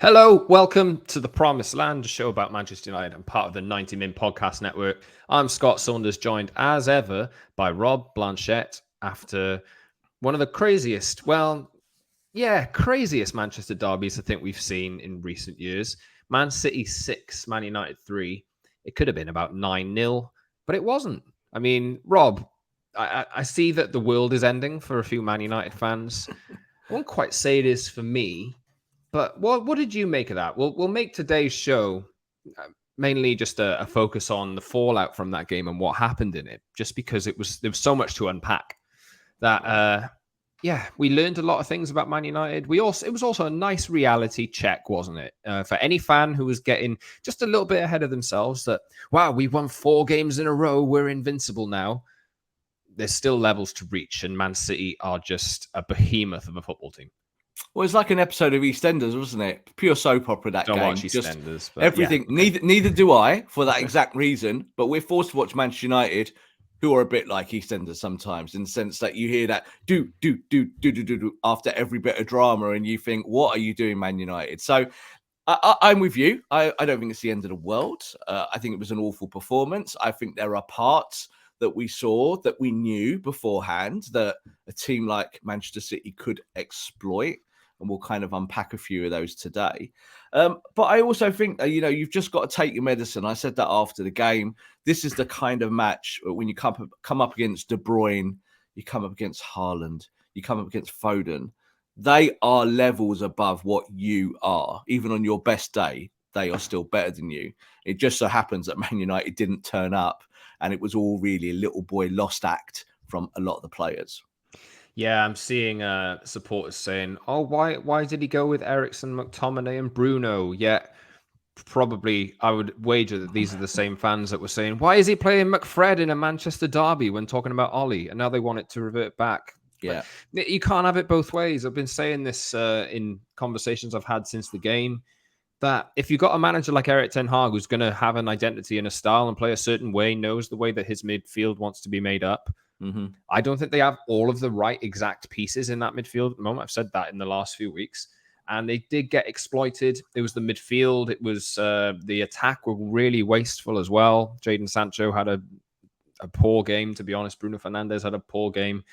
Hello, welcome to The Promised Land, a show about Manchester United and part of the 90 Min Podcast Network. I'm Scott Saunders, joined as ever by Rob Blanchette after one of the craziest Manchester derbies I think we've seen in recent years. Man City 6, Man United 3. It could have been about 9-0, but it wasn't. I mean, Rob, I see that the world is ending for a few Man United fans. I won't quite say it is for me. But what did you make of that? We'll make today's show mainly just a focus on the fallout from that game and what happened in it, just because there was so much to unpack. That we learned a lot of things about Man United. It was also a nice reality check, wasn't it, for any fan who was getting just a little bit ahead of themselves? That wow, we won 4 games in a row, we're invincible now. There's still levels to reach, and Man City are just a behemoth of a football team. Well, it's like an episode of EastEnders, wasn't it? Pure soap opera, that Don't game. watch EastEnders. But everything. Yeah, okay. Neither do I, for that exact reason. But we're forced to watch Manchester United, who are a bit like EastEnders sometimes, in the sense that you hear that do after every bit of drama, and you think, what are you doing, Man United? So I'm with you. I don't think it's the end of the world. I think it was an awful performance. I think there are parts that we saw that we knew beforehand that a team like Manchester City could exploit. And we'll kind of unpack a few of those today. But I also think, you've just got to take your medicine. I said that after the game. This is the kind of match when you come up against De Bruyne, you come up against Haaland, you come up against Foden. They are levels above what you are. Even on your best day, they are still better than you. It just so happens that Man United didn't turn up, and it was all really a little boy lost act from a lot of the players. Yeah, I'm seeing supporters saying, "Oh, why did he go with Eriksen, McTominay, and Bruno?" Yet, probably I would wager that these are the same fans that were saying, "Why is he playing McFred in a Manchester derby when talking about Ollie?" And now they want it to revert back. Yeah, but you can't have it both ways. I've been saying this in conversations I've had since the game, that if you've got a manager like Erik ten Hag who's going to have an identity and a style and play a certain way, knows the way that his midfield wants to be made up. Mm-hmm. I don't think they have all of the right exact pieces in that midfield at the moment. I've said that in the last few weeks. And they did get exploited. It was the midfield. It was the attack were really wasteful as well. Jadon Sancho had a poor game, to be honest. Bruno Fernandes had a poor game.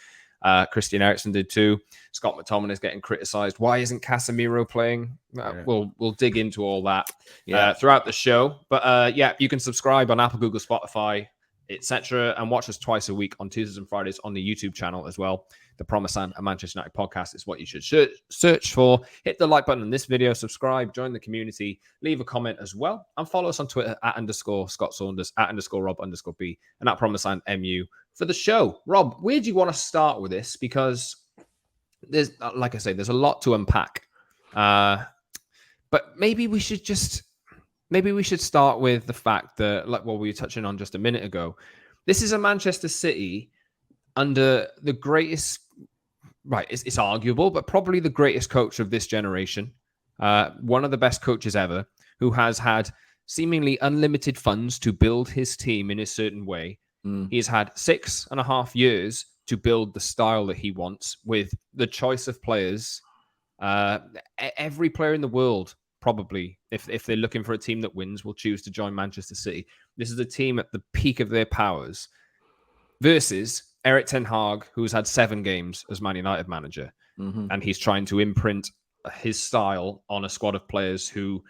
Christian Eriksen did too. Scott McTominay is getting criticised. Why isn't Casemiro playing? We'll dig into all that throughout the show. But you can subscribe on Apple, Google, Spotify, etc., and watch us twice a week on Tuesdays and Fridays on the YouTube channel as well. The Promised Land, a Manchester United podcast, is what you should search for. Hit the like button on this video, subscribe, join the community, leave a comment as well, and follow us on Twitter @_Scott Saunders, @_Rob_B, and Promised Land MU for the show. Rob, where do you want to start with this? Because there's, like I say, there's a lot to unpack. But maybe we should start with the fact that, like what we were touching on just a minute ago, this is a Manchester City under the greatest, right, it's arguable, but probably the greatest coach of this generation, one of the best coaches ever, who has had seemingly unlimited funds to build his team in a certain way. He's had 6.5 years to build the style that he wants with the choice of players. Every player in the world, probably, if they're looking for a team that wins, will choose to join Manchester City. This is a team at the peak of their powers versus Erik ten Hag, who's had 7 games as Man United manager. Mm-hmm. And he's trying to imprint his style on a squad of players who,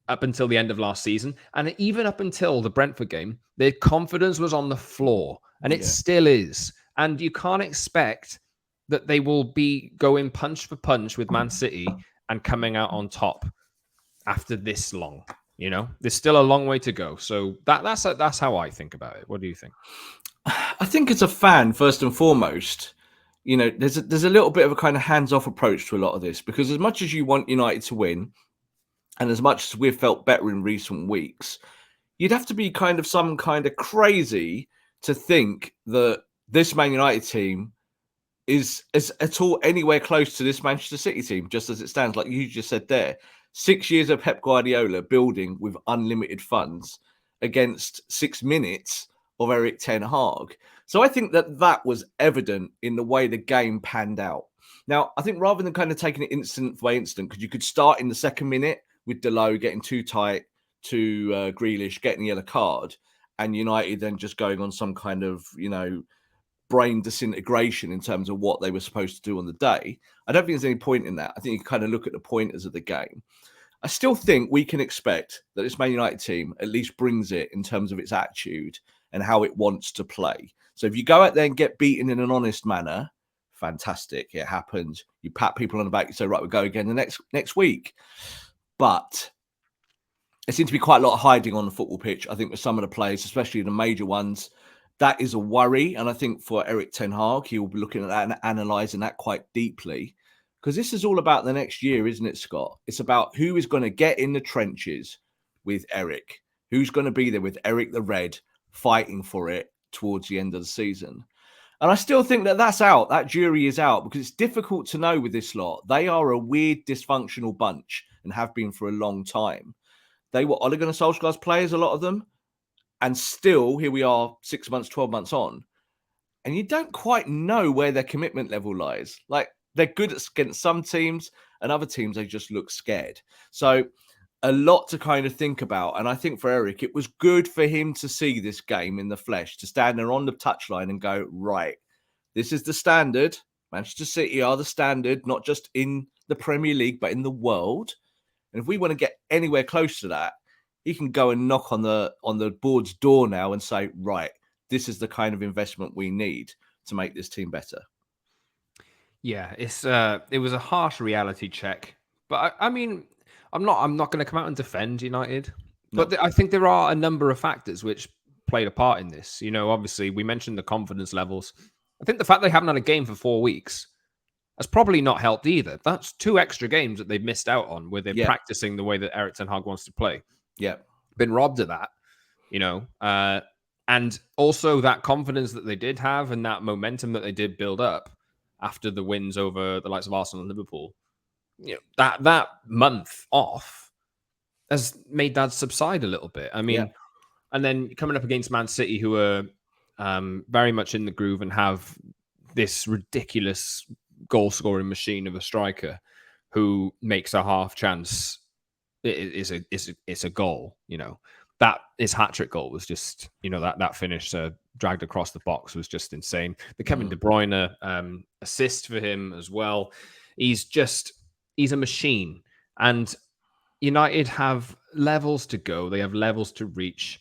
up until the end of last season, and even up until the Brentford game, their confidence was on the floor, and it still is. And you can't expect that they will be going punch for punch with Man City and coming out on top after this long. There's still a long way to go. So that's how I think about it. What do you think? I think as a fan, first and foremost, there's a little bit of a kind of hands-off approach to a lot of this, because as much as you want United to win, and as much as we've felt better in recent weeks, you'd have to be some kind of crazy to think that this Man United team is at all anywhere close to this Manchester City team, just as it stands. Like you just said there, 6 years of Pep Guardiola building with unlimited funds against 6 minutes of Erik ten Hag. So I think that was evident in the way the game panned out. Now, I think rather than kind of taking it incident by incident, because you could start in the second minute with Delo getting too tight to Grealish, getting the yellow card, and United then just going on some kind of, brain disintegration in terms of what they were supposed to do on the day. I don't think there's any point in that. I think you kind of look at the pointers of the game. I still think we can expect that this Man United team at least brings it in terms of its attitude and how it wants to play. So if you go out there and get beaten in an honest manner, fantastic. It happens. You pat people on the back, you say, right, we'll go again the next week. But there seems to be quite a lot of hiding on the football pitch, I think, with some of the players, especially the major ones. That is a worry. And I think for Erik ten Hag, he will be looking at that and analysing that quite deeply. Because this is all about the next year, isn't it, Scott? It's about who is going to get in the trenches with Erik. Who's going to be there with Erik the Red fighting for it towards the end of the season. And I still think that that's out. That jury is out because it's difficult to know with this lot. They are a weird, dysfunctional bunch and have been for a long time. They were Ole Gunnar Solskjaer's players, a lot of them. And still, here we are 6 months, 12 months on. And you don't quite know where their commitment level lies. Like, they're good against some teams and other teams, they just look scared. So a lot to kind of think about. And I think for Erik, it was good for him to see this game in the flesh, to stand there on the touchline and go, right, this is the standard. Manchester City are the standard, not just in the Premier League, but in the world. And if we want to get anywhere close to that, he can go and knock on the board's door now and say, right, this is the kind of investment we need to make this team better. Yeah, it was a harsh reality check, but I mean, I'm not going to come out and defend United, but I think there are a number of factors which played a part in this. Obviously, we mentioned the confidence levels. I think the fact they haven't had a game for 4 weeks has probably not helped either. That's 2 extra games that they've missed out on where they're practicing the way that Erik ten Hag wants to play. Yeah, been robbed of that, and also that confidence that they did have and that momentum that they did build up after the wins over the likes of Arsenal and Liverpool. That month off has made that subside a little bit. I mean, and then coming up against Man City, who are very much in the groove and have this ridiculous goal-scoring machine of a striker who makes a half chance. It's a goal, that his hat-trick goal was just, that finish dragged across the box was just insane. The Kevin De Bruyne assist for him as well. He's a machine. And United have levels to go. They have levels to reach.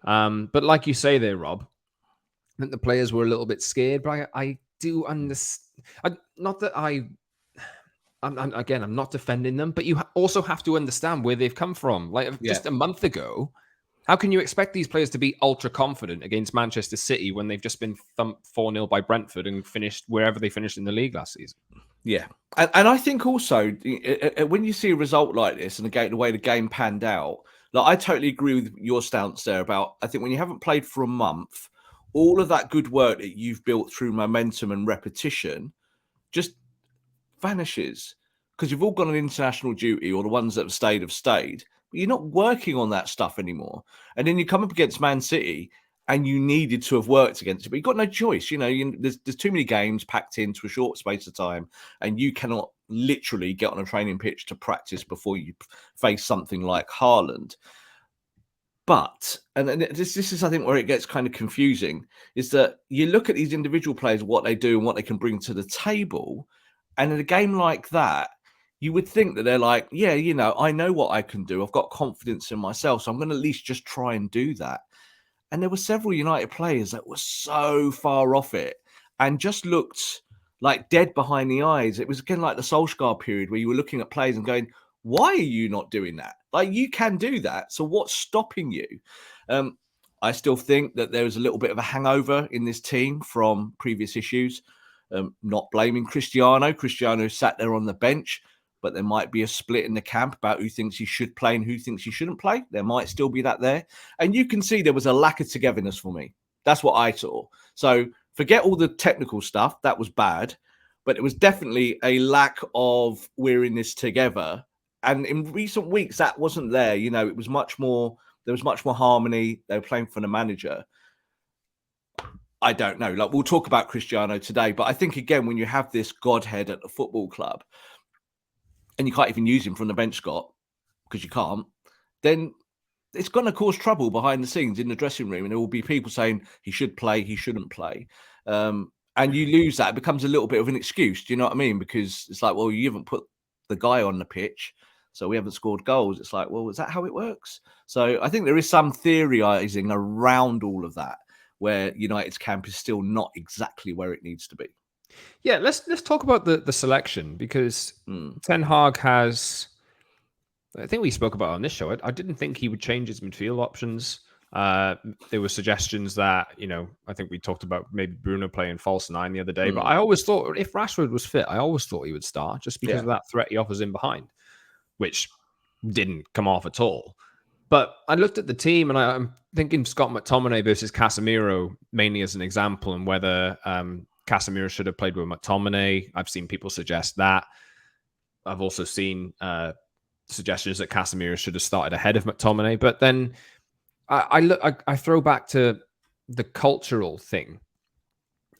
But like you say there, Rob, I think the players were a little bit scared, but I do understand. Not that I'm not defending them, but you also have to understand where they've come from. Like just a month ago, how can you expect these players to be ultra confident against Manchester City when they've just been thumped 4-0 by Brentford and finished wherever they finished in the league last season? Yeah. And I think also when you see a result like this and the way the game panned out, like I totally agree with your stance there about, I think when you haven't played for a month, all of that good work that you've built through momentum and repetition just vanishes because you've all gone on international duty, or the ones that have stayed, but you're not working on that stuff anymore. And then you come up against Man City and you needed to have worked against it, but you've got no choice. There's too many games packed into a short space of time, and you cannot literally get on a training pitch to practice before you face something like Haaland. But, and this is, I think, where it gets kind of confusing, is that you look at these individual players, what they do and what they can bring to the table. And in a game like that, you would think that they're like, yeah, I know what I can do. I've got confidence in myself, so I'm going to at least just try and do that. And there were several United players that were so far off it and just looked like dead behind the eyes. It was again like the Solskjaer period where you were looking at players and going, why are you not doing that? Like, you can do that. So what's stopping you? I still think that there was a little bit of a hangover in this team from previous issues. Not blaming Cristiano. Cristiano sat there on the bench, but there might be a split in the camp about who thinks he should play and who thinks he shouldn't play. There might still be that there. And you can see there was a lack of togetherness for me. That's what I saw. So forget all the technical stuff. That was bad. But it was definitely a lack of we're in this together. And in recent weeks, that wasn't there. It was much more, there was much more harmony. They were playing for the manager. I don't know. Like, we'll talk about Cristiano today, but I think, again, when you have this godhead at the football club and you can't even use him from the bench, Scott, because you can't, then it's going to cause trouble behind the scenes in the dressing room. And there will be people saying he should play, he shouldn't play. And you lose that. It becomes a little bit of an excuse. Do you know what I mean? Because it's like, well, you haven't put the guy on the pitch, so we haven't scored goals. It's like, well, is that how it works? So I think there is some theorizing around all of that, where United's camp is still not exactly where it needs to be. Yeah, let's talk about the selection, because Ten Hag has, I think we spoke about it on this show, I didn't think he would change his midfield options. There were suggestions that, I think we talked about maybe Bruno playing false nine the other day, but I always thought if Rashford was fit, I always thought he would start just because of that threat he offers in behind, which didn't come off at all. But I looked at the team and I'm thinking Scott McTominay versus Casemiro mainly as an example, and whether Casemiro should have played with McTominay. I've seen people suggest that. I've also seen suggestions that Casemiro should have started ahead of McTominay. But then I throw back to the cultural thing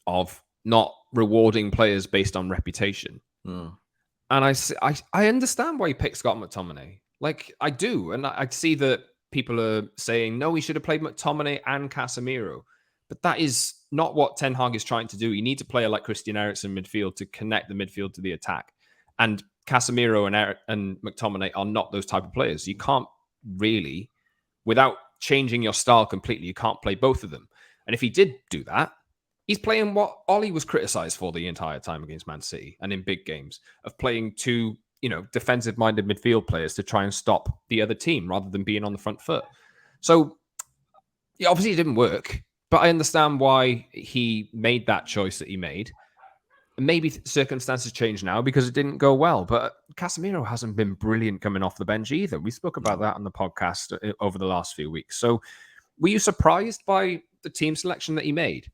of not rewarding players based on reputation. And I understand why he picked Scott McTominay. Like, I do. And I see that people are saying, no, he should have played McTominay and Casemiro. But that is not what Ten Hag is trying to do. You need to play like Christian Eriksen midfield to connect the midfield to the attack. And Casemiro and McTominay are not those type of players. You can't really, without changing your style completely, you can't play both of them. And if he did do that, he's playing what Ollie was criticised for the entire time against Man City and in big games, of playing two, defensive-minded midfield players to try and stop the other team rather than being on the front foot. So, yeah, obviously it didn't work, but I understand why he made that choice that he made. And maybe circumstances change now because it didn't go well. But Casemiro hasn't been brilliant coming off the bench either. We spoke about that on the podcast over the last few weeks. So were you surprised by the team selection that he made?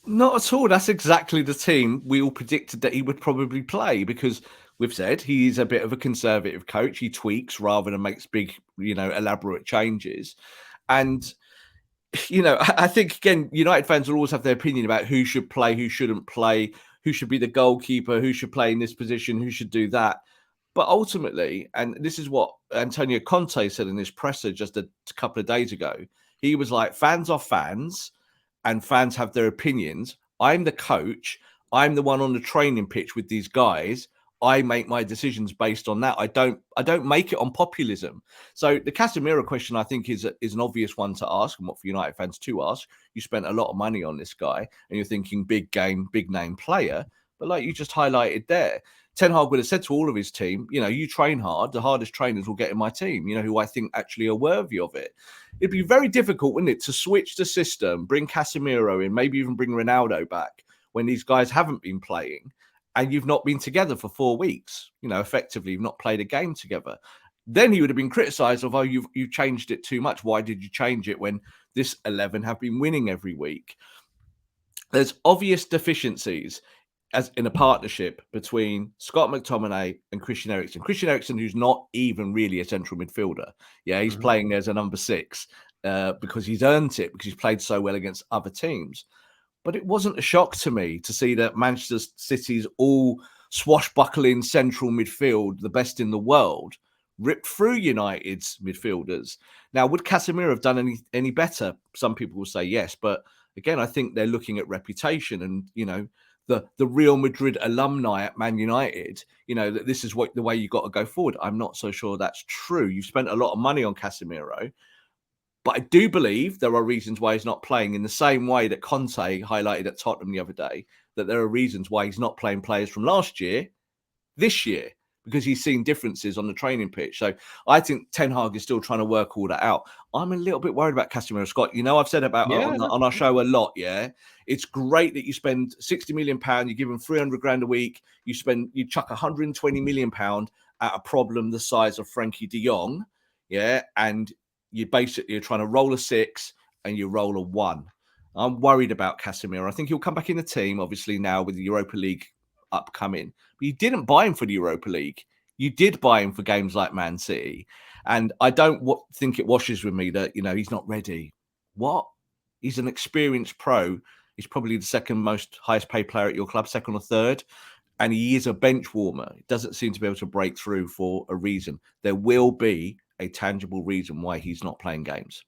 Not at all. That's exactly the team we all predicted that he would probably play, because we've said he's a bit of a conservative coach. He tweaks rather than makes big, elaborate changes. And, I think, again, United fans will always have their opinion about who should play, who shouldn't play, who should be the goalkeeper, who should play in this position, who should do that. But ultimately, and this is what Antonio Conte said in his presser just a couple of days ago, he was like, fans are fans, and fans have their opinions. I'm the coach. I'm the one on the training pitch with these guys. I make my decisions based on that. I don't make it on populism. So the Casemiro question, I think, is an obvious one to ask, and what for United fans to ask. You spent a lot of money on this guy, and you're thinking big game, big name player. But like you just highlighted there, Ten Hag would have said to all of his team, you train hard. The hardest trainers will get in my team, who I think actually are worthy of it. It'd be very difficult, wouldn't it, to switch the system, bring Casemiro in, maybe even bring Ronaldo back when these guys haven't been playing and you've not been together for 4 weeks. Effectively, you've not played a game together. Then he would have been criticised of, you changed it too much. Why did you change it when this 11 have been winning every week? There's obvious deficiencies as in a partnership between Scott McTominay and Christian Eriksen. Christian Eriksen, who's not even really a central midfielder. Yeah, he's playing there as a number 6 because he's earned it, because he's played so well against other teams. But it wasn't a shock to me to see that Manchester City's all swashbuckling central midfield, the best in the world, ripped through United's midfielders. Now, would Casemiro have done any better? Some people will say yes. But again, I think they're looking at reputation and, the Real Madrid alumni at Man United, that this is the way you got to go forward. I'm not so sure that's true. You've spent a lot of money on Casemiro, but I do believe there are reasons why he's not playing, in the same way that Conte highlighted at Tottenham the other day, that there are reasons why he's not playing players from last year this year, because he's seen differences on the training pitch. So I think Ten Hag is still trying to work all that out. I'm a little bit worried about Casemiro, Scott. I've said about on our show a lot, yeah? It's great that you spend £60 million, you give him 300 grand a week, you chuck £120 million at a problem the size of Frankie de Jong, yeah? And you're trying to roll a 6 and you roll a 1. I'm worried about Casemiro. I think he'll come back in the team, obviously, now with the Europa League upcoming. But you didn't buy him for the Europa League. You did buy him for games like Man City. And I don't think it washes with me that, he's not ready. What? He's an experienced pro. He's probably the second most highest paid player at your club, second or third. And he is a bench warmer. He doesn't seem to be able to break through for a reason. There will be a tangible reason why he's not playing games.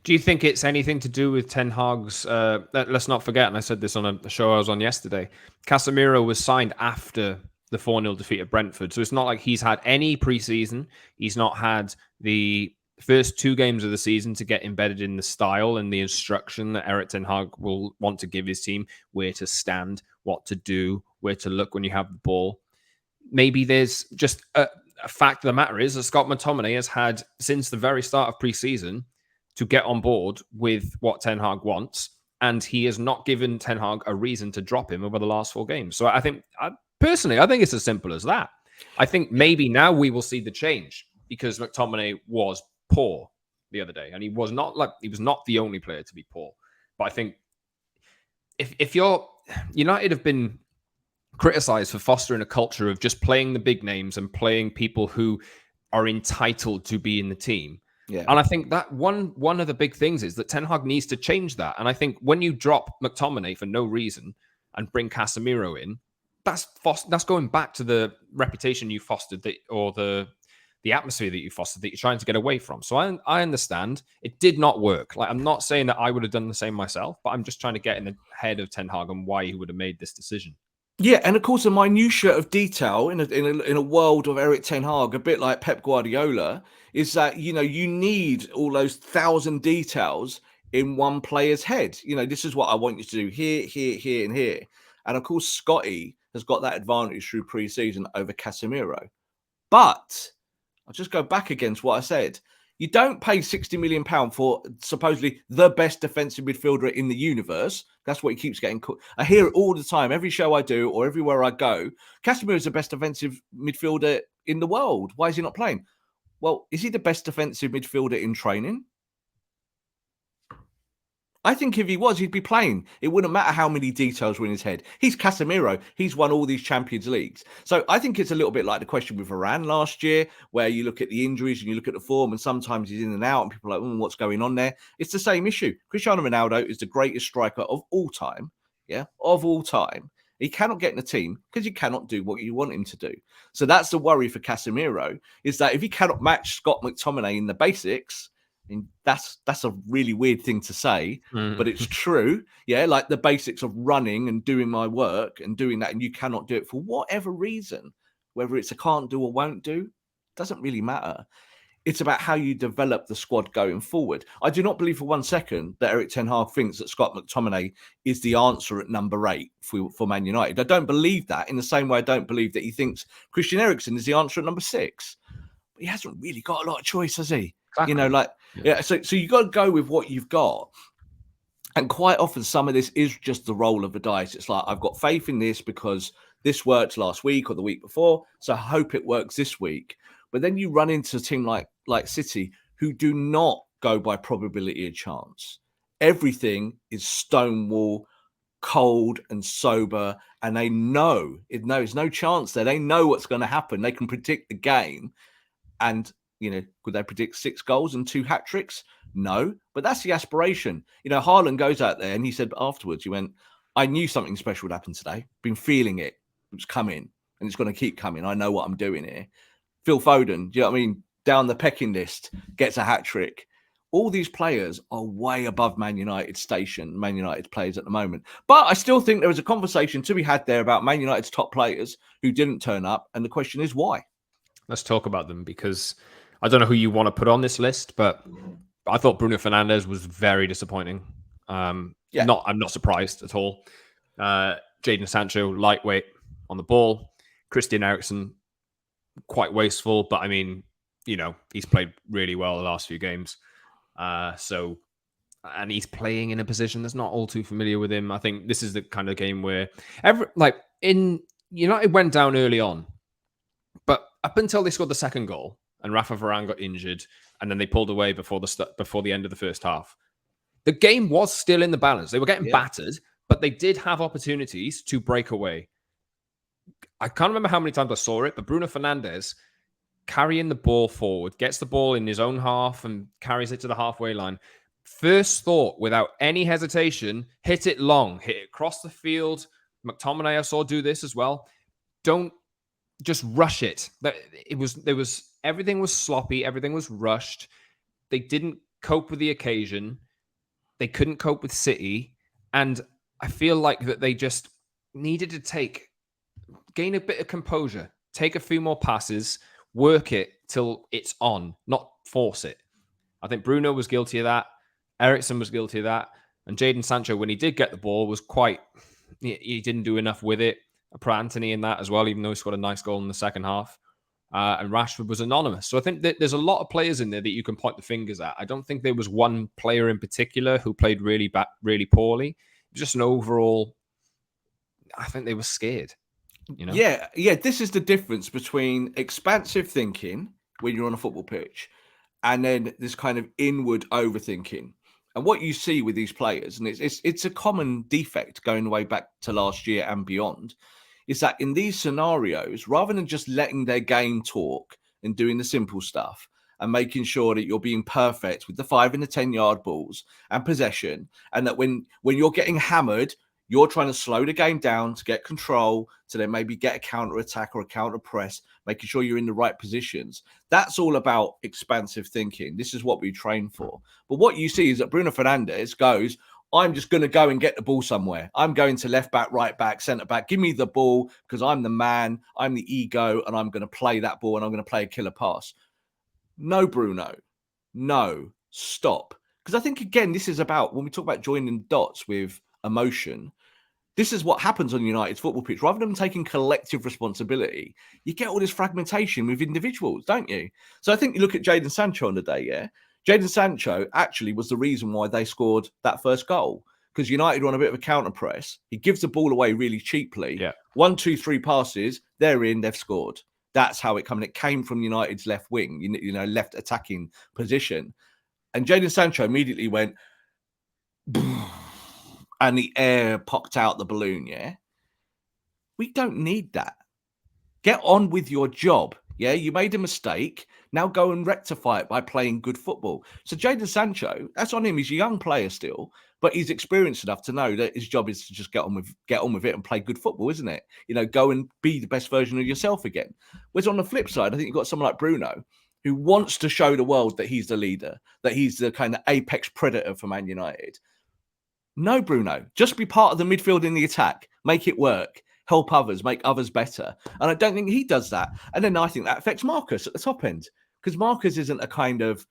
Do you think it's anything to do with Ten Hag's? Let's not forget, and I said this on a show I was on yesterday, Casemiro was signed after the 4-0 defeat at Brentford. So it's not like he's had any preseason. He's not had the first 2 games of the season to get embedded in the style and the instruction that Erik Ten Hag will want to give his team, where to stand, what to do, where to look when you have the ball. Maybe there's just a fact of the matter is that Scott McTominay has had, since the very start of preseason, to get on board with what Ten Hag wants, and he has not given Ten Hag a reason to drop him over the last 4 games. So I think, personally, I think it's as simple as that. I think maybe now we will see the change, because McTominay was poor the other day, and he was not the only player to be poor. But I think if you're United have been criticized for fostering a culture of just playing the big names and playing people who are entitled to be in the team. Yeah. And I think that one of the big things is that Ten Hag needs to change that. And I think when you drop McTominay for no reason and bring Casemiro in, that's going back to the reputation you fostered, or the atmosphere that you fostered that you're trying to get away from. So I understand it did not work. Like, I'm not saying that I would have done the same myself, but I'm just trying to get in the head of Ten Hag and why he would have made this decision. Yeah, and of course, the minutiae of detail in a world of Erik Ten Hag, a bit like Pep Guardiola, is that you need all those 1,000 details in one player's head. This is what I want you to do here, here, here, and here. And of course, Scotty has got that advantage through pre-season over Casemiro. But I'll just go back against what I said. You don't pay £60 million for supposedly the best defensive midfielder in the universe. That's what he keeps getting. I hear it all the time, every show I do or everywhere I go. Casemiro is the best defensive midfielder in the world. Why is he not playing? Well, is he the best defensive midfielder in training? I think if he was, he'd be playing. It wouldn't matter how many details were in his head. He's Casemiro. He's won all these Champions Leagues. So I think it's a little bit like the question with Varane last year, where you look at the injuries and you look at the form, and sometimes he's in and out, and people are like, what's going on there? It's the same issue. Cristiano Ronaldo is the greatest striker of all time. Yeah, of all time. He cannot get in the team because he cannot do what you want him to do. So that's the worry for Casemiro, is that if he cannot match Scott McTominay in the basics, and that's a really weird thing to say, but it's true. Yeah, like the basics of running and doing my work and doing that, and you cannot do it for whatever reason, whether it's a can't do or won't do, doesn't really matter. It's about how you develop the squad going forward. I do not believe for 1 second that Erik Ten Hag thinks that Scott McTominay is the answer at number 8 for Man United. I don't believe that, in the same way I don't believe that he thinks Christian Eriksen is the answer at number 6. But he hasn't really got a lot of choice, has he? Exactly. So you got to go with what you've got. And quite often, some of this is just the roll of the dice. It's like, I've got faith in this because this worked last week or the week before, so I hope it works this week. But then you run into a team like City, who do not go by probability of chance. Everything is stonewall, cold and sober, and they know there's no chance there. They know what's going to happen. They can predict the game. And could they predict 6 goals and 2 hat tricks? No, but that's the aspiration. Haaland goes out there and he said afterwards, he went, I knew something special would happen today. Been feeling it. It's coming and it's going to keep coming. I know what I'm doing here. Phil Foden, do you know what I mean? Down the pecking list, gets a hat trick. All these players are way above Man United's players at the moment. But I still think there was a conversation to be had there about Man United's top players who didn't turn up. And the question is why? Let's talk about them, because I don't know who you want to put on this list, but I thought Bruno Fernandes was very disappointing. I'm not surprised at all. Jadon Sancho, lightweight on the ball. Christian Eriksen, quite wasteful, but I mean, he's played really well the last few games. And he's playing in a position that's not all too familiar with him. I think this is the kind of game where United went down early on, but up until they scored the second goal and Rafa Varane got injured, and then they pulled away before the end of the first half, the game was still in the balance. They were getting battered, but they did have opportunities to break away. I can't remember how many times I saw it, but Bruno Fernandes carrying the ball forward, gets the ball in his own half and carries it to the halfway line. first thought, without any hesitation, hit it long, hit it across the field. McTominay, I saw do this as well. Don't just rush it. Everything was sloppy, everything was rushed. They didn't cope with the occasion. They couldn't cope with City, and I feel like that they just needed to gain a bit of composure, take a few more passes, work it till it's on, not force it. I think Bruno was guilty of that. Eriksen was guilty of that. And Jadon Sancho, when he did get the ball, was he didn't do enough with it. I put Anthony in that as well, even though he scored a nice goal in the second half. And Rashford was anonymous. So I think that there's a lot of players in there that you can point the fingers at. I don't think there was one player in particular who played really poorly. It was just an overall, I think they were scared. You know? Yeah. This is the difference between expansive thinking when you're on a football pitch and then this kind of inward overthinking. And what you see with these players, and it's a common defect going way back to last year and beyond, is that in these scenarios, rather than just letting their game talk and doing the simple stuff and making sure that you're being perfect with the 5 and the 10-yard balls and possession, and that when you're getting hammered, you're trying to slow the game down to get control, to then maybe get a counter-attack or a counter-press, making sure you're in the right positions. That's all about expansive thinking. This is what we train for. But what you see is that Bruno Fernandes goes, I'm just going to go and get the ball somewhere. I'm going to left back, right back, centre back. Give me the ball because I'm the man, I'm the ego, and I'm going to play that ball and I'm going to play a killer pass. No, Bruno. No. Stop. Because I think, again, this is about, when we talk about joining dots with emotion, this is what happens on United's football pitch. Rather than taking collective responsibility, you get all this fragmentation with individuals, don't you? So I think you look at Jadon Sancho on the day, yeah? Jadon Sancho actually was the reason why they scored that first goal, because United were on a bit of a counter press. He gives the ball away really cheaply. Yeah. 1, 2, 3 passes, they're in, they've scored. That's how it came. It came from United's left wing, left attacking position. And Jadon Sancho immediately went, and the air popped out the balloon, yeah? We don't need that. Get on with your job, yeah? You made a mistake. Now go and rectify it by playing good football. So Jadon Sancho, that's on him. He's a young player still, but he's experienced enough to know that his job is to just get on with it and play good football, isn't it? Go and be the best version of yourself again. Whereas on the flip side, I think you've got someone like Bruno who wants to show the world that he's the leader, that he's the kind of apex predator for Man United. No, Bruno, just be part of the midfield in the attack. Make it work. Help others, make others better. And I don't think he does that. And then I think that affects Marcus at the top end, because Marcus isn't a kind of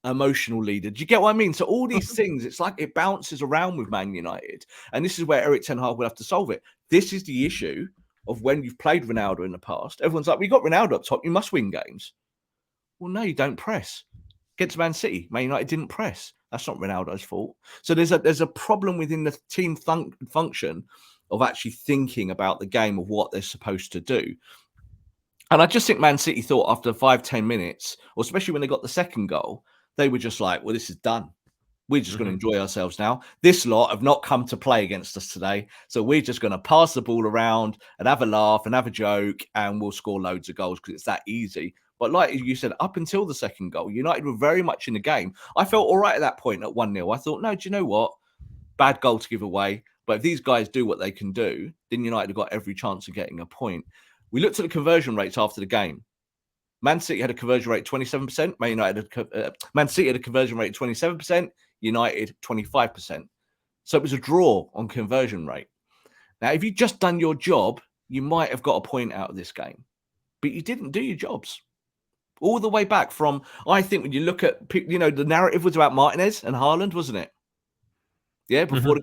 emotional leader. Do you get what I mean? So all these things, it's like it bounces around with Man United. And this is where Erik ten Hag will have to solve it. This is the issue of when you've played Ronaldo in the past. Everyone's like, we got Ronaldo up top. You must win games. Well, no, you don't press. Against Man City, Man United didn't press. That's not Ronaldo's fault. So there's a problem within the team function of actually thinking about the game, of what they're supposed to do. And I just think Man City thought after 5-10 minutes, or especially when they got the second goal, they were just like, well, this is done. We're just going to enjoy ourselves now. This lot have not come to play against us today. So we're just going to pass the ball around and have a laugh and have a joke, and we'll score loads of goals because it's that easy. But like you said, up until the second goal, United were very much in the game. I felt all right at that point at 1-0. I thought, no, do you know what? Bad goal to give away. But if these guys do what they can do, then United have got every chance of getting a point. We looked at the conversion rates after the game. Man City had a conversion rate 27%. Man City had a conversion rate 27%. United 25%. So it was a draw on conversion rate. Now, if you'd just done your job, you might have got a point out of this game. But you didn't do your jobs. All the way back from, I think when you look at, the narrative was about Martinez and Haaland, wasn't it? Yeah, before the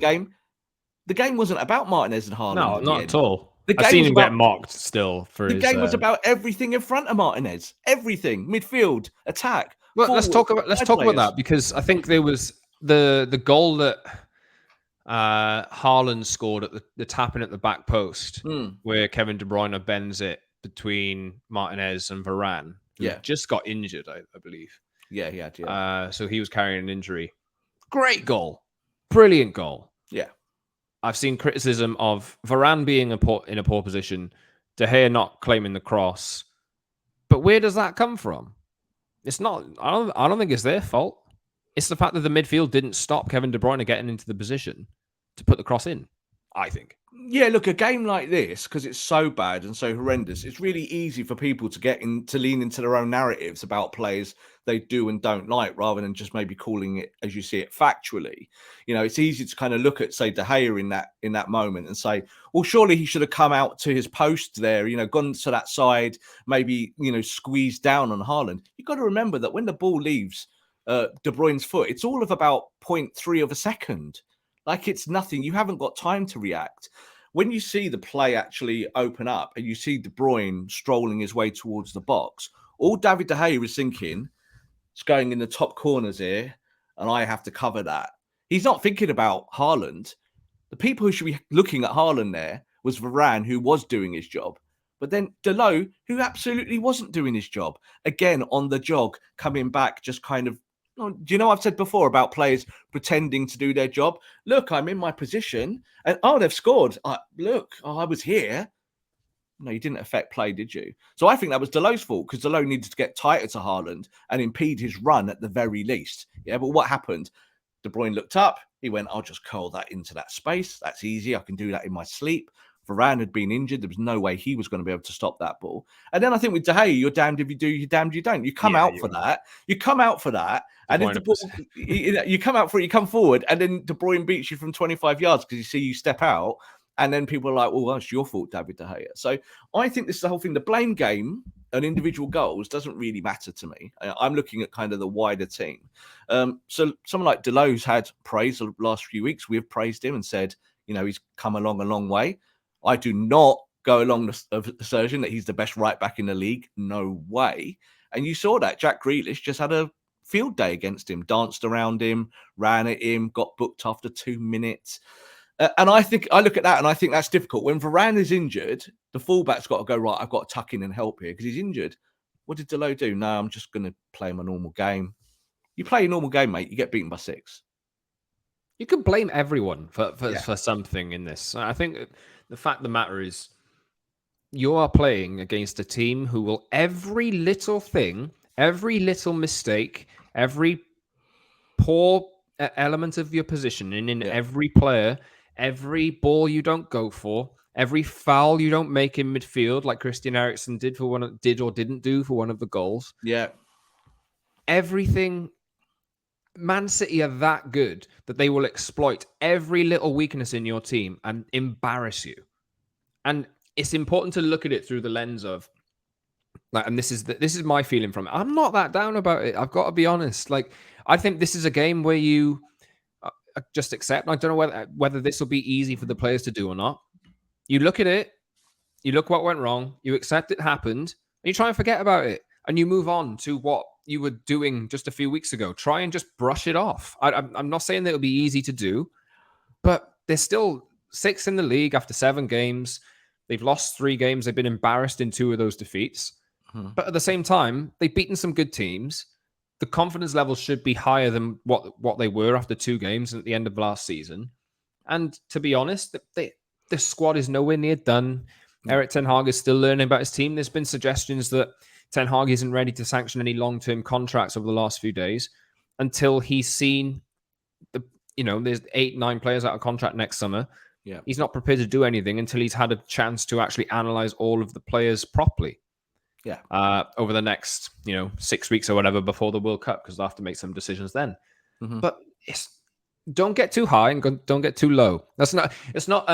game wasn't about Martinez and Haaland. No, not at all. The game I've seen him get mocked still for the his... game was about everything in front of Martinez. Everything. Midfield, attack. Well, forward, let's talk about that, because I think there was the goal that Haaland scored at the tapping at the back post, where Kevin De Bruyne bends it between Martinez and Varane. Who just got injured, I believe. Yeah, he had. Yeah. So he was carrying an injury. Great goal. Brilliant goal. Yeah. I've seen criticism of Varane being in a poor position, De Gea not claiming the cross. But where does that come from? It's not. I don't think it's their fault. It's the fact that the midfield didn't stop Kevin De Bruyne getting into the position to put the cross in, I think. Yeah, look, a game like this, because it's so bad and so horrendous, it's really easy for people to lean into their own narratives about players they do and don't like, rather than just maybe calling it as you see it factually. You know, it's easy to kind of look at, say, De Gea in that moment and say, well, surely he should have come out to his post there, you know, gone to that side, maybe, you know, squeezed down on Haaland. You've got to remember that when the ball leaves De Bruyne's foot, it's all of about 0.3 of a second. Like, it's nothing. You haven't got time to react. When you see the play actually open up and you see De Bruyne strolling his way towards the box, all David De Gea was thinking, it's going in the top corners here, and I have to cover that. He's not thinking about Haaland. The people who should be looking at Haaland there was Varane, who was doing his job. But then Delot, who absolutely wasn't doing his job. Again, on the jog, coming back, just kind of, do you know I've said before about players pretending to do their job? Look, I'm in my position, and they've scored. I was here. No, you didn't affect play, did you? So I think that was Delot's fault, because Delot needed to get tighter to Haaland and impede his run at the very least. Yeah, but what happened? De Bruyne looked up. He went, I'll just curl that into that space. That's easy. I can do that in my sleep. Varane had been injured. There was no way he was going to be able to stop that ball. And then I think with De Gea, you're damned if you do, you're damned if you don't. You come out for that. You come out for that. And then you come out for it, you come forward, and then De Bruyne beats you from 25 yards because you see you step out. And then people are like, well, that's your fault, David De Gea. So I think this is the whole thing. The blame game and individual goals doesn't really matter to me. I'm looking at kind of the wider team. So someone like Delot, who's had praise the last few weeks, we've praised him and said, you know, he's come along a long way. I do not go along the assertion that he's the best right back in the league. No way. And you saw that. Jack Grealish just had a field day against him, danced around him, ran at him, got booked after 2 minutes. And I think I look at that and I think that's difficult. When Varane is injured, the fullback's got to go, right, I've got to tuck in and help here because he's injured. What did Delot do? No, I'm just going to play my normal game. You play a normal game, mate, you get beaten by 6. You can blame everyone for something in this. I think the fact of the matter is you are playing against a team who will every little thing, every little mistake, every poor element of your positioning in every player, every ball you don't go for, every foul you don't make in midfield, like Christian Eriksen did or didn't do for one of the goals. Yeah. Everything. Man City are that good that they will exploit every little weakness in your team and embarrass you. And it's important to look at it through the lens of, like, and this is my feeling from it. I'm not that down about it. I've got to be honest. Like, I think this is a game where you just accept. I don't know whether this will be easy for the players to do or not. You look at it, you look what went wrong, you accept it happened, and you try and forget about it, and you move on to what you were doing just a few weeks ago. Try and just brush it off. I'm not saying that it'll be easy to do, but they're still 6th in the league after 7 games. They've lost 3 games. They've been embarrassed in 2 of those defeats. But at the same time, they've beaten some good teams. The confidence levels should be higher than what they were after 2 games at the end of last season. And to be honest, the squad is nowhere near done. Erik Ten Hag is still learning about his team. There's been suggestions that Ten Hag isn't ready to sanction any long-term contracts over the last few days until he's seen there's 8-9 players out of contract next summer. Yeah, he's not prepared to do anything until he's had a chance to actually analyze all of the players properly. Yeah, over the next 6 weeks or whatever before the World Cup, because they'll have to make some decisions then. But don't get too high and don't get too low. It's not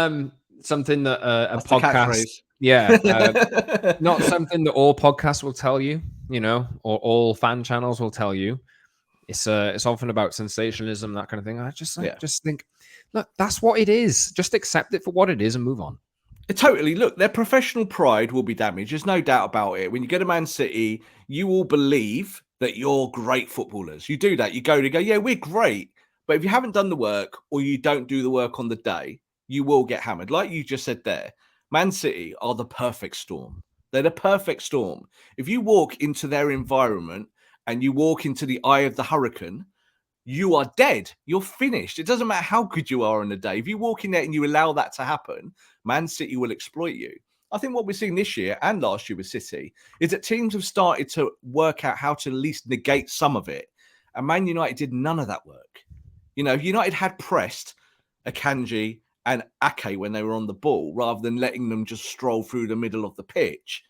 something that a podcast. Not something that all podcasts will tell you, or all fan channels will tell you. It's often about sensationalism, that kind of thing. I just think, look, that's what it is. Just accept it for what it is and move on. Totally. Look, their professional pride will be damaged. There's no doubt about it. When you go to Man City, you all believe that you're great footballers. You do that. You go, yeah, we're great. But if you haven't done the work or you don't do the work on the day, you will get hammered. Like you just said there, Man City are the perfect storm. They're the perfect storm. If you walk into their environment and you walk into the eye of the hurricane, you are dead. You're finished. It doesn't matter how good you are on the day. If you walk in there and you allow that to happen, Man City will exploit you. I think what we're seeing this year and last year with City is that teams have started to work out how to at least negate some of it. And Man United did none of that work. United had pressed Akanji and Ake when they were on the ball, rather than letting them just stroll through the middle of the pitch.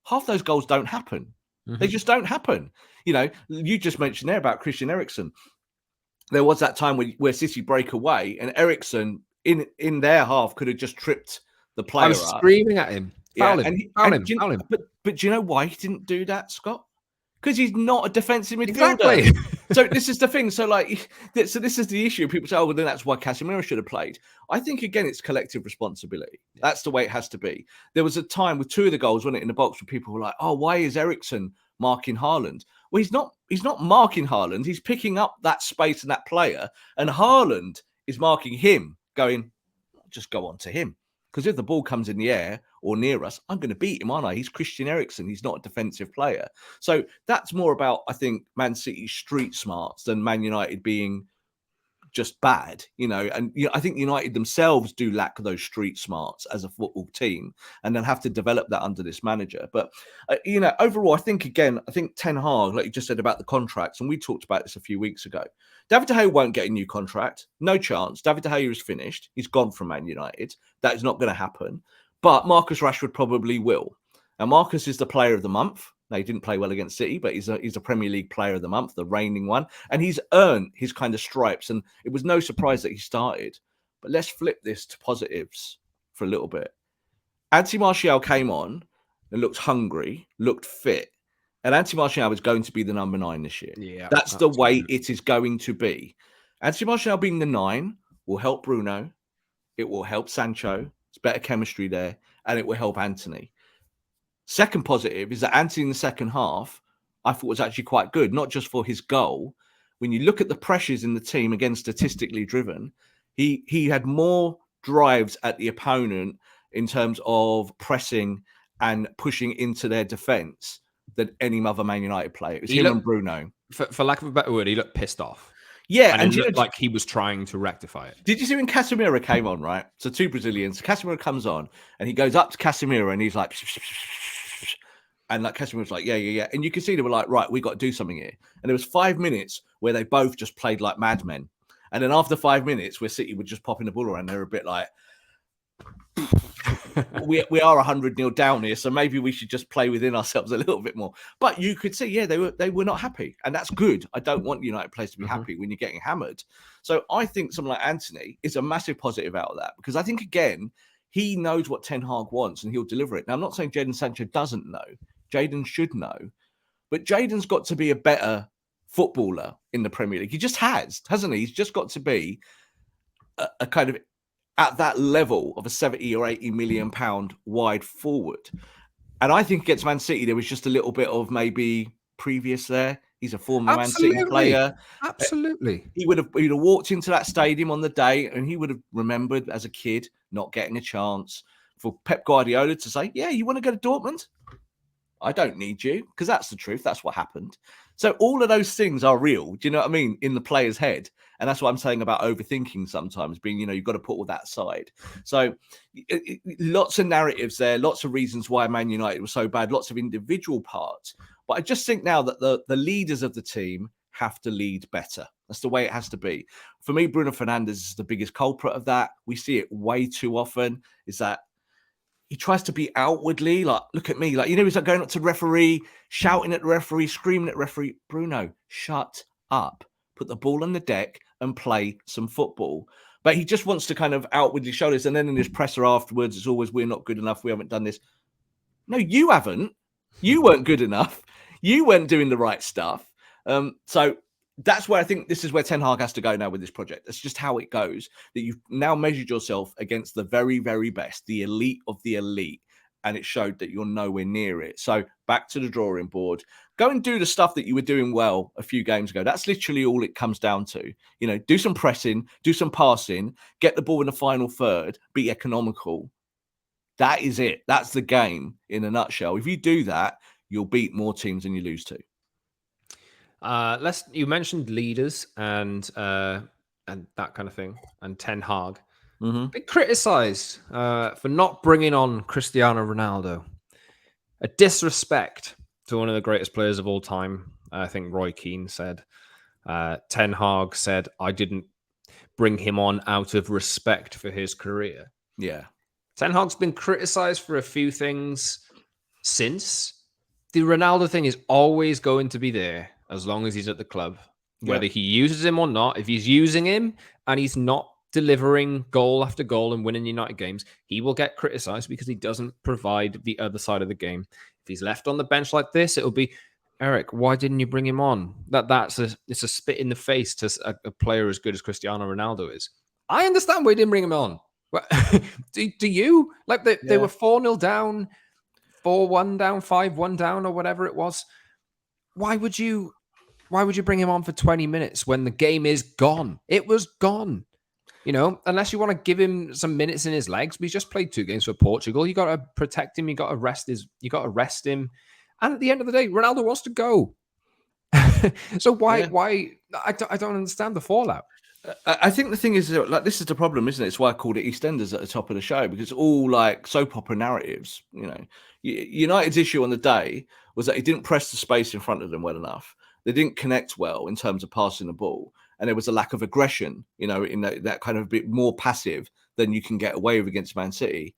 Half those goals don't happen. They just don't happen. You just mentioned there about Christian Eriksen. There was that time where City break away, and Eriksen in their half could have just tripped the player I was up. screaming at him. Foul him. But do you know why he didn't do that, Scott? Because he's not a defensive midfielder. Exactly. So this is the thing. So this is the issue. People say, oh, well, then that's why Casemiro should have played. I think, again, it's collective responsibility. That's the way it has to be. There was a time with 2 of the goals, wasn't it, in the box, where people were like, oh, why is Eriksen marking Haaland? Well, he's not marking Haaland. He's picking up that space and that player. And Haaland is marking him, going, just go on to him. Because if the ball comes in the air or near us, I'm going to beat him, aren't I? He's Christian Eriksen. He's not a defensive player. So that's more about, I think, Man City's street smarts than Man United being just bad, And I think United themselves do lack those street smarts as a football team, and they'll have to develop that under this manager. But overall, I think Ten Hag, like you just said about the contracts, and we talked about this a few weeks ago. David De Gea won't get a new contract, no chance. David De Gea is finished. He's gone from Man United. That is not going to happen. But Marcus Rashford probably will. And Marcus is the player of the month. Now, he didn't play well against City, but he's a Premier League player of the month, the reigning one. And he's earned his kind of stripes. And it was no surprise that he started. But let's flip this to positives for a little bit. Anthony Martial came on and looked hungry, looked fit. And Anthony Martial is going to be the number 9 this year. Yeah, that's the way it is going to be. Anthony Martial being the 9 will help Bruno. It will help Sancho. It's better chemistry there. And it will help Anthony. Second positive is that Anthony in the second half, I thought was actually quite good, not just for his goal. When you look at the pressures in the team, again, statistically driven, he had more drives at the opponent in terms of pressing and pushing into their defence than any other Man United player. It was him and Bruno. For lack of a better word, he looked pissed off. Yeah, and it looked like he was trying to rectify it. Did you see when Casemiro came on, right? So 2 Brazilians. Casemiro comes on and he goes up to Casemiro and he's like... And like Casemiro's like, yeah. And you can see they were like, right, we got to do something here. And there was 5 minutes where they both just played like madmen. And then after 5 minutes, where City were just popping the ball around, they were a bit like, we are 100-0 down here, so maybe we should just play within ourselves a little bit more. But you could see, they were not happy. And that's good. I don't want United players to be happy when you're getting hammered. So I think someone like Anthony is a massive positive out of that. Because I think, again, he knows what Ten Hag wants and he'll deliver it. Now, I'm not saying Jadon Sancho doesn't know. Jadon should know. But Jadon's got to be a better footballer in the Premier League. He just has, hasn't he? He's just got to be a kind of at that level of a 70 or 80 million pound wide forward. And I think against Man City, there was just a little bit of maybe previous there. He's a former Man City player. Absolutely. He would have walked into that stadium on the day and he would have remembered as a kid not getting a chance for Pep Guardiola to say, yeah, you want to go to Dortmund? I don't need you, because that's the truth. That's what happened. So all of those things are real. Do you know what I mean? In the player's head. And that's what I'm saying about overthinking sometimes, being, you've got to put all that aside. So lots of narratives there, lots of reasons why Man United was so bad, lots of individual parts. But I just think now that the leaders of the team have to lead better. That's the way it has to be. For me, Bruno Fernandes is the biggest culprit of that. We see it way too often, is that he tries to be outwardly like, look at me. Like, he's like going up to the referee, shouting at the referee, screaming at the referee. Bruno, shut up. Put the ball on the deck and play some football. But he just wants to kind of outwardly show this. And then in his presser afterwards, it's always, we're not good enough. We haven't done this. No, you haven't. You weren't good enough. You weren't doing the right stuff. So that's where I think this is where Ten Hag has to go now with this project. That's just how it goes. That you've now measured yourself against the very, very best, the elite of the elite. And it showed that you're nowhere near it. So back to the drawing board. Go and do the stuff that you were doing well a few games ago. That's literally all it comes down to. Do some pressing, do some passing, get the ball in the final third, be economical. That is it. That's the game in a nutshell. If you do that, you'll beat more teams than you lose to. You mentioned leaders and that kind of thing, and Ten Hag. Been criticised for not bringing on Cristiano Ronaldo. A disrespect to one of the greatest players of all time. I think Roy Keane said. Ten Hag said, I didn't bring him on out of respect for his career. Yeah. Ten Hag's been criticized for a few things since. The Ronaldo thing is always going to be there as long as he's at the club, whether he uses him or not. If he's using him and he's not delivering goal after goal and winning United games, he will get criticized because he doesn't provide the other side of the game. If he's left on the bench like this, it'll be, Erik, why didn't you bring him on? It's a spit in the face to a player as good as Cristiano Ronaldo is. I understand why you didn't bring him on. Do you? Like they were 4-0 down, 4-1 down, 5-1 down, or whatever it was. Why would you bring him on for 20 minutes when the game is gone? It was gone. You know, unless you want to give him some minutes in his legs. We just played 2 games for Portugal. You got to protect him. You got to rest him. And at the end of the day, Ronaldo wants to go. So why? I don't understand the fallout. I think the thing is, like, this is the problem, isn't it? It's why I called it EastEnders at the top of the show, because it's all like soap opera narratives. You know, United's issue on the day was that he didn't press the space in front of them well enough. They didn't connect well in terms of passing the ball, and there was a lack of aggression. You know, in that kind of a bit more passive than you can get away with against Man City.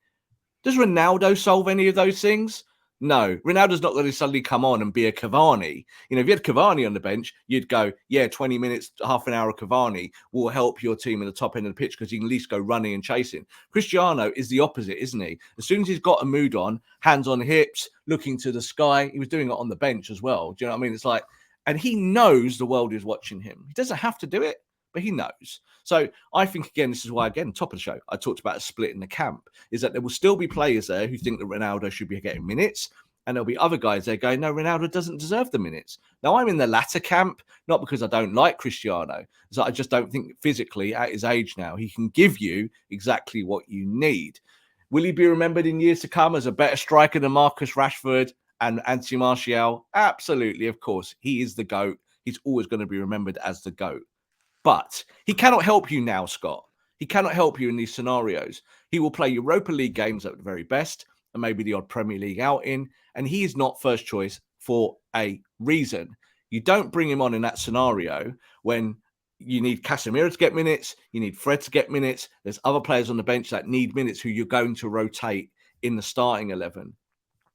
Does Ronaldo solve any of those things? No, Ronaldo's not going to suddenly come on and be a Cavani. You know, if you had Cavani on the bench, you'd go, 20 minutes, half an hour of Cavani will help your team at the top end of the pitch because he can at least go running and chasing. Cristiano is the opposite, isn't he? As soon as he's got a mood on, hands on hips, looking to the sky, he was doing it on the bench as well. Do you know what I mean? It's like, and he knows the world is watching him. He doesn't have to do it, but he knows. So I think, again, this is why, again, top of the show, I talked about a split in the camp, is that there will still be players there who think that Ronaldo should be getting minutes, and there'll be other guys there going, no, Ronaldo doesn't deserve the minutes. Now, I'm in the latter camp, not because I don't like Cristiano, so I just don't think physically, at his age now, he can give you exactly what you need. Will he be remembered in years to come as a better striker than Marcus Rashford and Anthony Martial? Absolutely, of course. He is the GOAT. He's always going to be remembered as the GOAT. But he cannot help you now, Scott. He cannot help you in these scenarios. He will play Europa League games at the very best and maybe the odd Premier League outing. And he is not first choice for a reason. You don't bring him on in that scenario when you need Casemiro to get minutes. You need Fred to get minutes. There's other players on the bench that need minutes who you're going to rotate in the starting 11.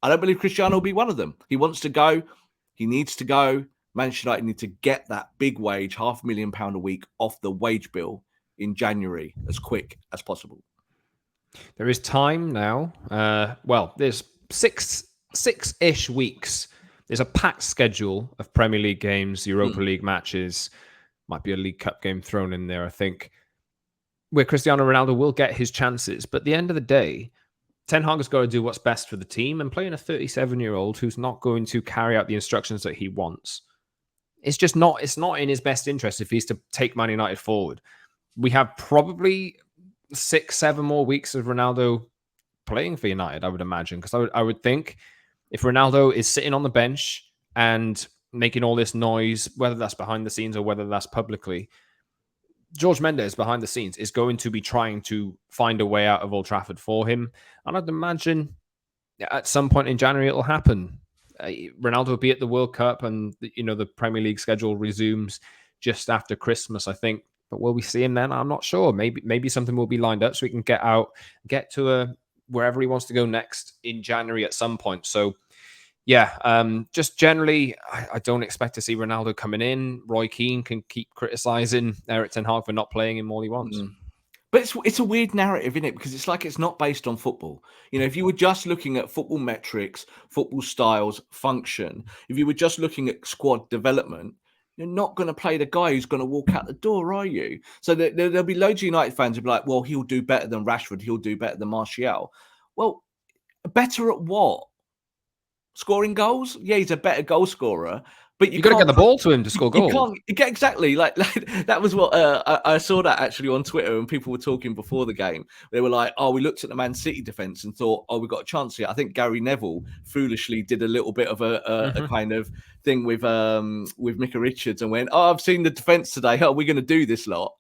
I don't believe Cristiano will be one of them. He wants to go. He needs to go. Manchester United need to get that big wage, £500,000 a week, off the wage bill in January as quick as possible. There is time now. There's six-ish weeks. There's a packed schedule of Premier League games, Europa League matches. Might be a League Cup game thrown in there, I think, where Cristiano Ronaldo will get his chances. But at the end of the day, Ten Hag has got to do what's best for the team, and playing a 37-year-old who's not going to carry out the instructions that he wants, it's not in his best interest if he's to take Man United forward. We have probably 6-7 more weeks of Ronaldo playing for United, I would imagine, because I would think if Ronaldo is sitting on the bench and making all this noise, whether that's behind the scenes or whether that's publicly, George Mendes behind the scenes is going to be trying to find a way out of Old Trafford for him. And I'd imagine at some point in January it'll happen. Ronaldo will be at the World Cup, and the Premier League schedule resumes just after Christmas, I think. But will we see him then? I'm not sure. Maybe something will be lined up so he can get to wherever he wants to go next in January at some point. So, just generally, I don't expect to see Ronaldo coming in. Roy Keane can keep criticizing Erik ten Hag for not playing him all he wants. But it's a weird narrative, isn't it? Because it's like it's not based on football. If you were just looking at football metrics, football styles, function, if you were just looking at squad development, you're not going to play the guy who's going to walk out the door, are you? So there'll be loads of United fans who'll be like, well, he'll do better than Rashford. He'll do better than Martial. Well, better at what? Scoring goals? Yeah, he's a better goal scorer. But you got to get the ball to him to score goals. You can't get exactly like that was what I saw that actually on Twitter, and people were talking before the game. They were like, "Oh, we looked at the Man City defense and thought, oh, we got a chance here." I think Gary Neville foolishly did a little bit of a kind of thing with Micah Richards and went, "Oh, I've seen the defense today. Oh, we're going to do this lot."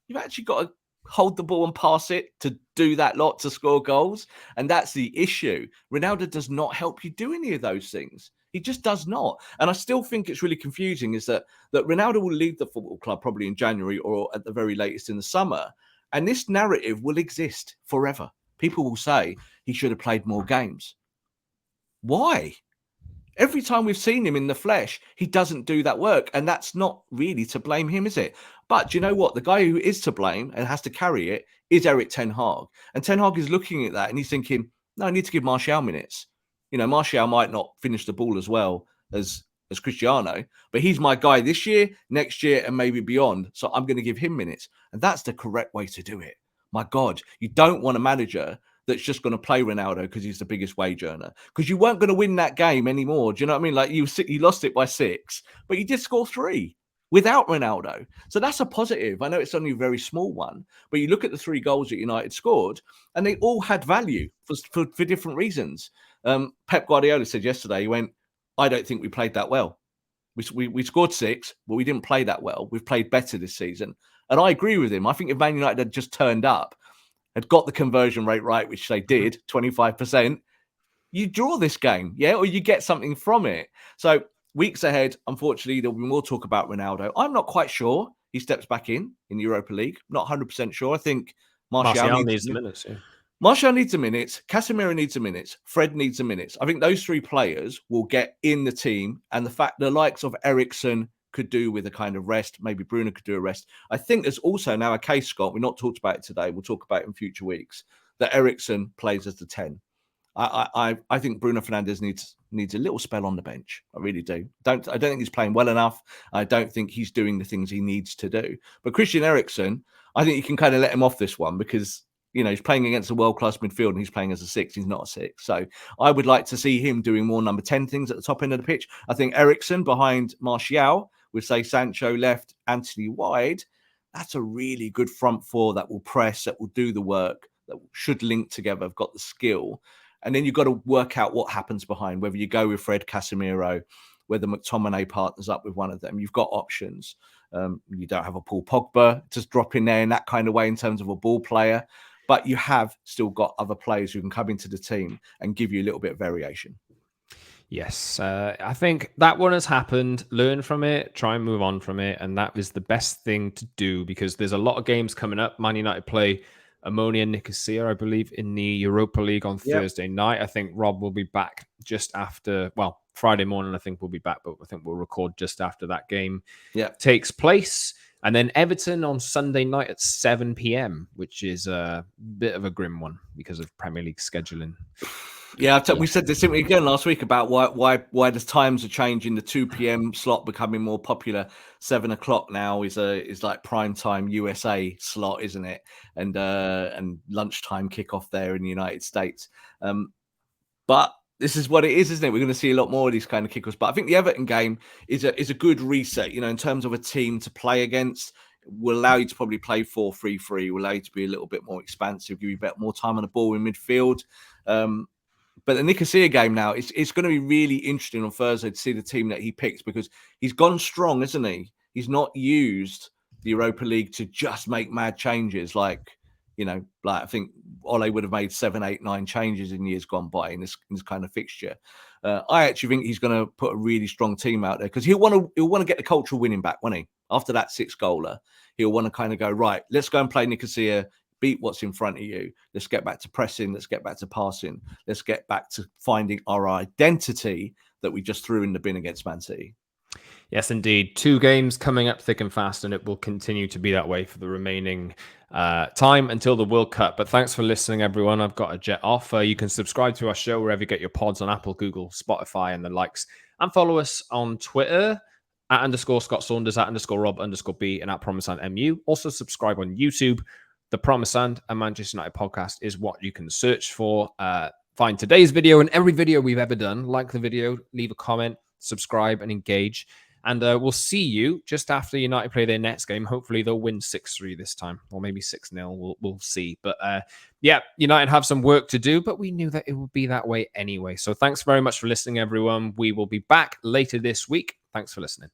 You've actually got to hold the ball and pass it to do that lot to score goals, and that's the issue. Ronaldo does not help you do any of those things. He just does not. And I still think it's really confusing is that Ronaldo will leave the football club probably in January or at the very latest in the summer. And this narrative will exist forever. People will say he should have played more games. Why? Every time we've seen him in the flesh, he doesn't do that work. And that's not really to blame him, is it? But do you know what? The guy who is to blame and has to carry it is Erik Ten Hag. And Ten Hag is looking at that and he's thinking, no, I need to give Martial minutes. You know, Martial might not finish the ball as well as Cristiano, but he's my guy this year, next year, and maybe beyond. So I'm going to give him minutes. And that's the correct way to do it. My God, you don't want a manager that's just going to play Ronaldo because he's the biggest wage earner. Because you weren't going to win that game anymore. Do you know what I mean? Like you lost it by 6, but you did score 3 without Ronaldo. So that's a positive. I know it's only a very small one, but you look at the 3 goals that United scored, and they all had value for different reasons. Pep Guardiola said yesterday, he went, I don't think we played that well. We scored 6, but we didn't play that well. We've played better this season. And I agree with him. I think if Man United had just turned up, had got the conversion rate right, which they did, 25%, you draw this game, yeah, or you get something from it. So weeks ahead, unfortunately, there'll be more talk about Ronaldo. I'm not quite sure he steps back in the Europa League. Not 100% sure. I think Martial needs the minutes, yeah. Martial needs a minute. Casemiro needs a minute. Fred needs a minute. I think those 3 players will get in the team. And the fact the likes of Eriksen could do with a kind of rest. Maybe Bruno could do a rest. I think there's also now a case, Scott, we've not talked about it today. We'll talk about it in future weeks, that Eriksen plays as the 10. I think Bruno Fernandes needs a little spell on the bench. I really do. I don't think he's playing well enough. I don't think he's doing the things he needs to do. But Christian Eriksen, I think you can kind of let him off this one because, you know, he's playing against a world-class midfield and he's playing as a 6. He's not a 6. So I would like to see him doing more number 10 things at the top end of the pitch. I think Eriksen behind Martial with, say, Sancho left, Anthony wide. That's a really good front 4 that will press, that will do the work, that should link together, have got the skill. And then you've got to work out what happens behind, whether you go with Fred, Casemiro, whether McTominay partners up with one of them. You've got options. You don't have a Paul Pogba just drop in there in that kind of way in terms of a ball player. But you have still got other players who can come into the team and give you a little bit of variation. Yes, I think that one has happened. Learn from it, try and move on from it. And that is the best thing to do because there's a lot of games coming up. Man United play Ammonia Nicosia, I believe, in the Europa League on Thursday night. I think Rob will be back just after, well, Friday morning, I think we'll be back, but I think we'll record just after that game takes place. And then Everton on Sunday night at 7 p.m., which is a bit of a grim one because of Premier League scheduling. Yeah, we said this again last week about why the times are changing. The 2 p.m. slot becoming more popular. 7 o'clock now is like prime time USA slot, isn't it? And lunchtime kickoff there in the United States. But this is what it is, isn't it? We're going to see a lot more of these kind of kickoffs. But I think the Everton game is a good reset. You know, in terms of a team to play against, will allow you to probably play 4-3-3. Will allow you to be a little bit more expansive, give you a bit more time on the ball in midfield. But the Nicosia game now, it's going to be really interesting on Thursday to see the team that he picks because he's gone strong, isn't he? He's not used the Europa League to just make mad changes like, you know, like I think Ole would have made 7, 8, 9 changes in years gone by in this kind of fixture. I actually think he's going to put a really strong team out there because he'll want to get the cultural winning back, won't he? After that 6-goaler, he'll want to kind of go, right, let's go and play Nicosia, beat what's in front of you. Let's get back to pressing. Let's get back to passing. Let's get back to finding our identity that we just threw in the bin against Man City. Yes, indeed. 2 games coming up thick and fast, and it will continue to be that way for the remaining time until the World Cup. But thanks for listening, everyone. I've got to jet off. You can subscribe to our show wherever you get your pods on Apple, Google, Spotify, and the likes. And follow us on Twitter @_ Scott Saunders, @_ Rob _B, and @PromiseSandMU. Also subscribe on YouTube. The Promise and a Manchester United podcast is what you can search for. Find today's video and every video we've ever done. Like the video, leave a comment, subscribe, and engage. And we'll see you just after United play their next game. Hopefully they'll win 6-3 this time, or maybe 6-0. We'll see. But yeah, United have some work to do, but we knew that it would be that way anyway. So thanks very much for listening, everyone. We will be back later this week. Thanks for listening.